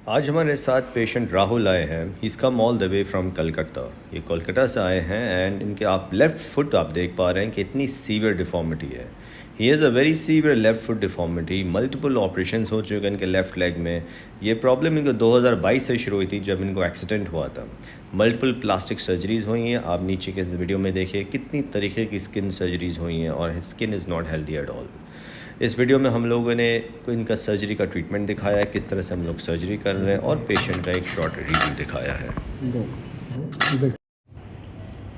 आज हमारे साथ पेशेंट राहुल आए हैं। He came all the way from Calcutta. ये कोलकाता से आए हैं एंड इनके आप लेफ़्ट फुट आप देख पा रहे हैं कि इतनी सीवियर डिफॉर्मिटी है। He has a very severe left foot deformity. Multiple operations हो चुके हैं इनके लेफ़्ट लेग में। ये प्रॉब्लम इनको 2022 से शुरू हुई थी जब इनको एक्सीडेंट हुआ था। मल्टीपल प्लास्टिक सर्जरीज़ हुई हैं। आप नीचे के वीडियो में देखिए कितनी तरीके की स्किन सर्जरीज़ हुई हैं और skin is not healthy at all. इस वीडियो में हम लोगों ने इनका सर्जरी का ट्रीटमेंट दिखाया है, किस तरह से हम लोग सर्जरी कर रहे हैं और पेशेंट का एक शॉर्ट रिव्यू दिखाया है।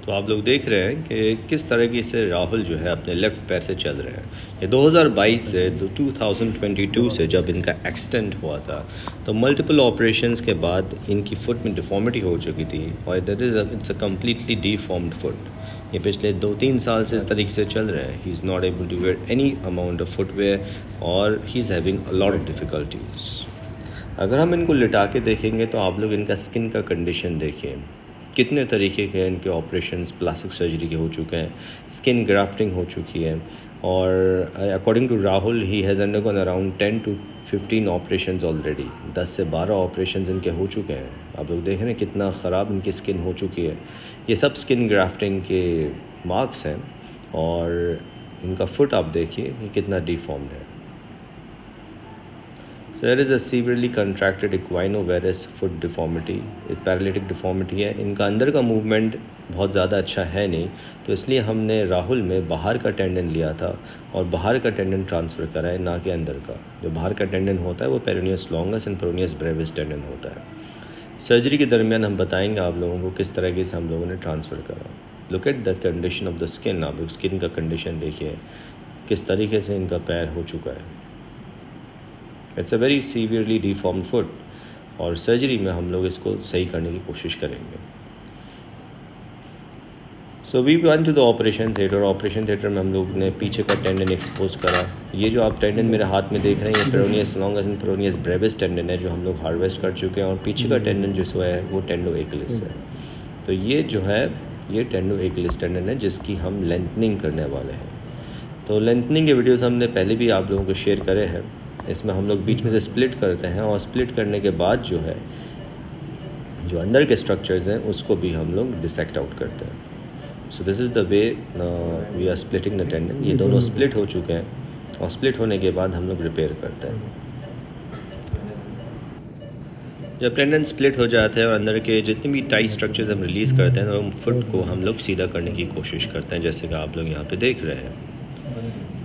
तो आप लोग देख रहे हैं कि किस तरीके से राहुल जो है अपने लेफ़्ट पैर से चल रहे हैं। ये 2022 से 2022 से जब इनका एक्सीडेंट हुआ था तो मल्टीपल ऑपरेशंस के बाद इनकी फुट में डिफॉर्मिटी हो चुकी थी और इट्स अ कम्प्लीटली डीफॉर्म्ड फुट। ये पिछले 2-3 साल से इस तरीके से चल रहे हैं। He is not able to wear any amount of footwear और he is having a lot of difficulties. अगर हम इनको लिटा के देखेंगे तो आप लोग इनका स्किन का कंडीशन देखिए, कितने तरीके के इनके ऑपरेशंस प्लास्टिक सर्जरी के हो चुके हैं, स्किन ग्राफ्टिंग हो चुकी है और according to Rahul he has undergone around 10 to 15 operations already. 10 से 12 ऑपरेशंस इनके हो चुके हैं। आप लोग देख रहे हैं कितना ख़राब इनकी स्किन हो चुकी है। ये सब स्किन ग्राफ्टिंग के मार्क्स हैं और इनका फुट आप देखिए ये कितना डिफॉर्म्ड है। So there is a severely contracted equinovarus foot deformity, एक पैरालिटिक डिफॉर्मिटी है। इनका अंदर का मूवमेंट बहुत ज़्यादा अच्छा है नहीं, तो इसलिए हमने राहुल में बाहर का टेंडन लिया था और बाहर का टेंडन ट्रांसफ़र करा है, ना कि अंदर का। जो बाहर का टेंडन होता है वो peroneus longus and peroneus Brevis tendon होता है। सर्जरी के दरमियान हम बताएंगे आप लोगों को किस तरीके से हम लोगों ने ट्रांसफ़र करा। Look at the condition of the skin. आप लोग स्किन का कंडीशन देखिए किस तरीके से इनका पैर हो चुका है। It's a very severely deformed foot और सर्जरी में हम लोग इसको सही करने की कोशिश करेंगे। So we went to the operation theatre. Operation theatre में हम लोग ने पीछे का टेंडन एक्सपोज करा। ये जो आप टेंडन मेरे हाथ में देख रहे हैं ये peroneus longus and peroneus Brevis tendon है जो हम लोग हार्वेस्ट कर चुके हैं और पीछे का टेंडन जो है वो टेंडो एक्लिस है। तो ये जो है ये टेंडो एक्लिस टेंडन है जिसकी हम लेंथनिंग करने वाले हैं। तो लेंथनिंग के वीडियोस हमने पहले भी आप लोगों को शेयर करे हैं। इसमें हम लोग बीच में से स्प्लिट करते हैं और स्प्लिट करने के बाद जो है जो अंदर के स्ट्रक्चर्स हैं उसको भी हम लोग डिसेक्ट आउट करते हैं। So this is the way we are splitting the tendon. ये दोनों स्प्लिट हो चुके हैं और स्प्लिट होने के बाद हम लोग रिपेयर करते हैं। जब टेंडन स्प्लिट हो जाता है और अंदर के जितने भी टाइट स्ट्रक्चर्स हम रिलीज़ करते हैं तो फुट को हम लोग सीधा करने की कोशिश करते हैं, जैसे कि आप लोग यहाँ पे देख रहे हैं।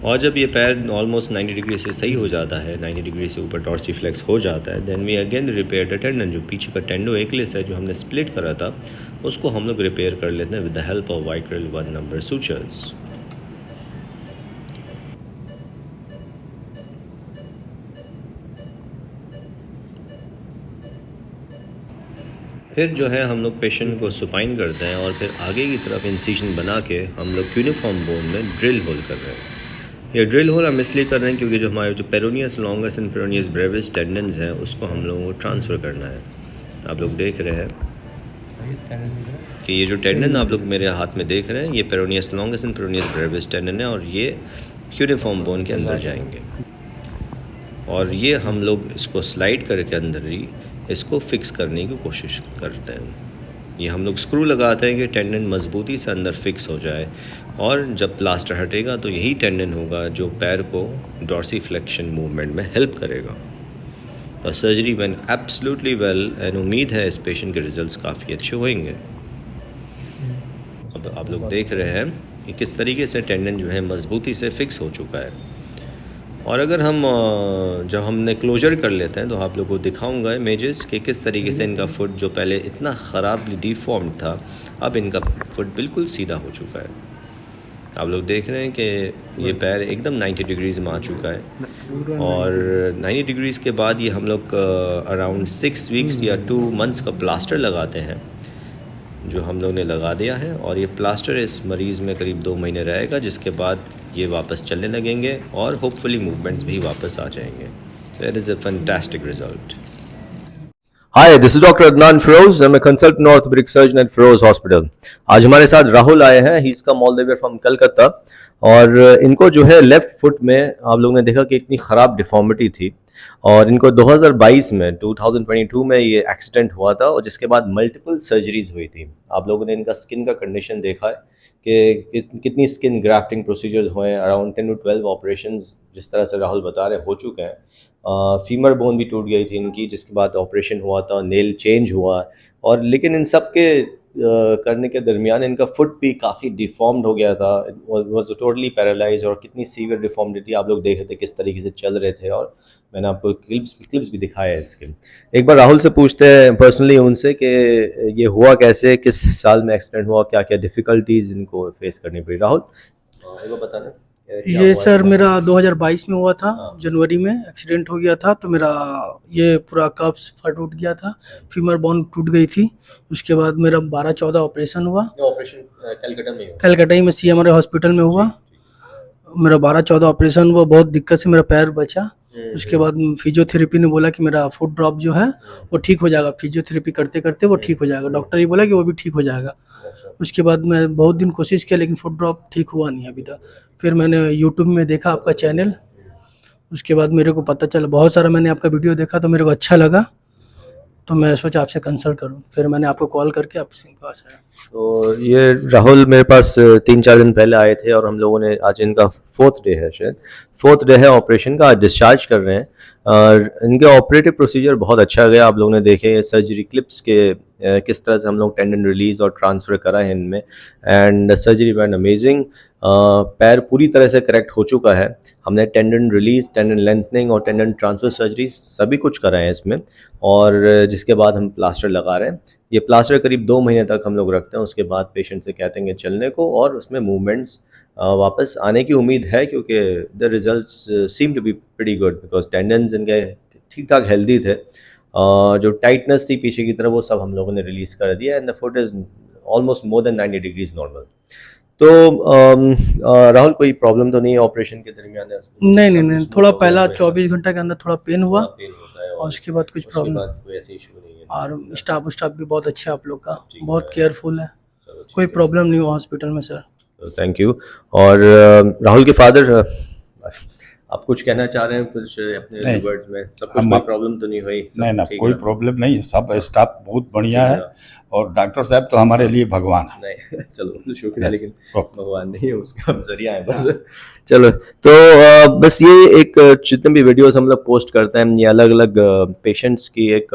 और जब ये पैर ऑलमोस्ट 90 डिग्री से सही हो जाता है, 90 डिग्री से ऊपर डॉर्सीफ्लेक्स हो जाता है, then we again repair the tendon. जो पीछे का टेंडो एक्लिस है जो हमने स्प्लिट करा था उसको हम लोग रिपेयर कर लेते हैं with the help of Vicryl 1 number sutures. फिर जो है हम लोग पेशेंट को सुपाइन करते हैं और फिर आगे की तरफ इंसिजन बना के हम लोग यूनिफॉर्म बोन में ड्रिल होल कर रहे हैं। ये ड्रिल होल हम इसलिए कर रहे हैं क्योंकि जो हमारे जो peroneus longus and peroneus Brevis tendons हैं उसको हम लोगों को ट्रांसफ़र करना है। आप लोग देख रहे हैं कि ये जो टेंडन आप लोग मेरे हाथ में देख रहे हैं ये peroneus longus and peroneus Brevis tendon है और ये यूनिफॉर्म बोन के अंदर जाएंगे और ये हम लोग इसको स्लाइड करके अंदर ही इसको फिक्स करने की कोशिश करते हैं। ये हम लोग स्क्रू लगाते हैं कि टेंडन मजबूती से अंदर फिक्स हो जाए और जब प्लास्टर हटेगा तो यही टेंडन होगा जो पैर को डॉर्सीफ्लेक्शन मूवमेंट में हेल्प करेगा। तो surgery when absolutely well and उम्मीद है इस पेशेंट के रिजल्ट्स काफ़ी अच्छे होंगे। अब आप लोग देख रहे हैं कि किस तरीके से टेंडन जो है मजबूती से फिक्स हो चुका है। और अगर हम जब हमने क्लोजर कर लेते हैं तो आप लोगों को दिखाऊंगा इमेजेस कि किस तरीके से इनका फुट जो पहले इतना ख़राब डिफॉर्म्ड था अब इनका फुट बिल्कुल सीधा हो चुका है। आप लोग देख रहे हैं कि ये पैर एकदम 90 डिग्रीज़ में आ चुका है और 90 डिग्रीज़ के बाद ये हम लोग अराउंड 6 वीक्स या 2 मंथ्स का प्लास्टर लगाते हैं जो हम लोग ने लगा दिया है और ये प्लास्टर इस मरीज़ में करीब 2 महीने रहेगा जिसके बाद ये वापस चलने लगेंगे और होपफुली मूवमेंट्स भी वापस आ जाएंगे। That is a fantastic result. Hi, this is Dr. Adnan Feroz. I'm a consultant orthopedic surgeon at Feroz Hospital. आज हमारे साथ राहुल आए हैं। He's come all the way from Calcutta और इनको जो है लेफ्ट फुट में आप लोगों ने देखा कि इतनी ख़राब डिफॉर्मिटी थी और इनको 2022 में 2022 में ये एक्सीडेंट हुआ था और जिसके बाद मल्टीपल सर्जरीज हुई थी। आप लोगों ने इनका स्किन का कंडीशन देखा है कि कितनी स्किन ग्राफ्टिंग प्रोसीजर्स हुए हैं, अराउंड 10 to 12 ऑपरेशंस जिस तरह से राहुल बता रहे हैं हो चुके हैं। फीमर बोन भी टूट गई थी इनकी, जिसके बाद ऑपरेशन हुआ था, नेल चेंज हुआ, और लेकिन इन सब के करने के दरमियान इनका फुट भी काफ़ी डिफॉर्म्ड हो गया था, वॉज टोटली पैरालाइज, और कितनी सीवियर डिफॉर्मिटी आप लोग देख रहे थे किस तरीके से चल रहे थे, और मैंने आपको क्लिप्स भी दिखाया है इसके। एक बार राहुल से पूछते हैं पर्सनली उनसे कि ये हुआ कैसे, किस साल में एक्सीडेंट हुआ, क्या क्या डिफ़िकल्टीज इनको फेस करनी पड़ी। राहुल एक बार बताना। ये सर मेरा 2022 में हुआ था, जनवरी में एक्सीडेंट हो गया था। तो मेरा ये पूरा कप्स टूट गया था, फीमर बोन टूट गई थी। उसके बाद मेरा 12-14 ऑपरेशन हुआ, ऑपरेशन कलकत्ता ही में CMR हॉस्पिटल में हुआ। मेरा 12-14 ऑपरेशन हुआ, बहुत दिक्कत से मेरा पैर बचा। उसके बाद फिजियोथेरेपी ने बोला कि मेरा फुट ड्रॉप जो है वो ठीक हो जाएगा, फिजियोथेरेपी करते करते वो ठीक हो जाएगा। डॉक्टर ही बोला कि वो भी ठीक हो जाएगा। उसके बाद मैं बहुत दिन कोशिश किया लेकिन फुट ड्रॉप ठीक हुआ नहीं अभी तक। फिर मैंने यूट्यूब में देखा आपका चैनल, उसके बाद मेरे को पता चला, बहुत सारा मैंने आपका वीडियो देखा तो मेरे को अच्छा लगा, तो मैं सोचा आपसे कंसल्ट करूं। फिर मैंने आपको कॉल करके आपके पास आया। तो ये राहुल मेरे पास 3-4 दिन पहले आए थे और हम लोगों ने, आज इनका 4th डे है, शायद 4th डे है ऑपरेशन का, आज डिस्चार्ज कर रहे हैं। और इनके ऑपरेटिव प्रोसीजर बहुत अच्छा गया, आप लोगों ने देखे सर्जरी क्लिप्स के किस तरह से हम लोग टेंडन रिलीज और ट्रांसफ़र करा है इनमें, एंड सर्जरी वेंट अमेजिंग। पैर पूरी तरह से करेक्ट हो चुका है। हमने टेंडन रिलीज, टेंडन लेंथनिंग और टेंडन ट्रांसफ़र सर्जरी सभी कुछ करा है इसमें, और जिसके बाद हम प्लास्टर लगा रहे हैं। ये प्लास्टर करीब 2 महीने तक हम लोग रखते हैं, उसके बाद पेशेंट से कहते हैं कि चलने को, और उसमें मूवमेंट्स वापस आने की उम्मीद है, क्योंकि the results seem to be pretty good, because tendons इनके ठीक ठाक हेल्दी थे। जो टाइटनेस थी पीछे की तरफ वो सब हम लोगों ने रिलीज़ कर दिया, and the foot is almost more than 90 degrees normal. तो राहुल कोई प्रॉब्लम तो नहीं है ऑपरेशन के दरमियान? नहीं, थोड़ा पहला 24 घंटा के अंदर थोड़ा पेन हुआ, और उसके बाद कुछ प्रॉब्लम, कोई ऐसी इशू नहीं है। और स्टाफ भी बहुत अच्छा है आप लोग का, बहुत केयरफुल है, कोई प्रॉब्लम नहीं हुआ हॉस्पिटल में सर। Thank you. और राहुल के फादर, आप कुछ कहना चाह रहे हैं कुछ अपने वर्ड्स में? सब कुछ, कोई प्रॉब्लम तो नहीं हुई? नहीं ना, कोई प्रॉब्लम नहीं, सब स्टाफ बहुत बढ़िया है, और डॉक्टर साहब तो हमारे लिए भगवान है। नहीं चलो शुक्रिया, लेकिन भगवान नहीं है, उसका हम जरिया है बस। चलो, तो बस ये एक जितने भी वीडियोस हम लोग पोस्ट करते हैं, ये अलग अलग पेशेंट्स की एक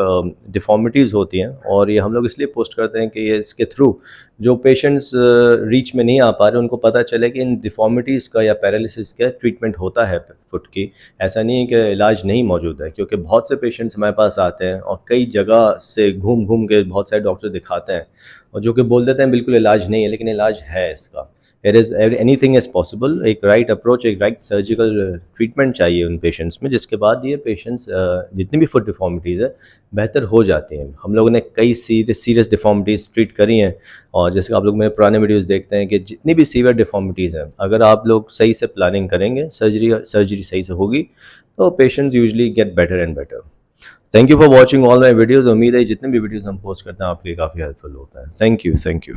डिफॉर्मिटीज़ होती हैं, और ये हम लोग इसलिए पोस्ट करते हैं कि ये इसके थ्रू जो पेशेंट्स रीच में नहीं आ पा रहे उनको पता चले कि इन डिफॉर्मिटीज़ का या पैरालिसिस का ट्रीटमेंट होता है फुट की। ऐसा नहीं है कि इलाज नहीं मौजूद है, क्योंकि बहुत से पेशेंट्स हमारे पास आते हैं और कई जगह से घूम घूम के बहुत सारे डॉक्टर दिखाते हैं, और जो कि बोल देते हैं बिल्कुल इलाज नहीं है, लेकिन इलाज है इसका। It is anything is possible. एक राइट अप्रोच, एक राइट सर्जिकल ट्रीटमेंट चाहिए उन पेशेंट्स में, जिसके बाद ये पेशेंट्स जितनी भी फुट डिफॉर्मिटीज़ है बेहतर हो जाती हैं। हम लोगों ने कई सीरियस डिफॉर्मिटीज़ ट्रीट करी हैं, और जैसे आप लोग मेरे पुराने वीडियोस देखते हैं कि जितनी भी सीवियर डिफॉर्मिटीज़ हैं, अगर आप लोग सही से प्लानिंग करेंगे, सर्जरी सही से होगी, तो patients usually get better and better. Thank you for watching all my videos. उम्मीद है जितने भी वीडियोज़ हम पोस्ट करते हैं आपके काफ़ी हेल्पफुल होता है। Thank you.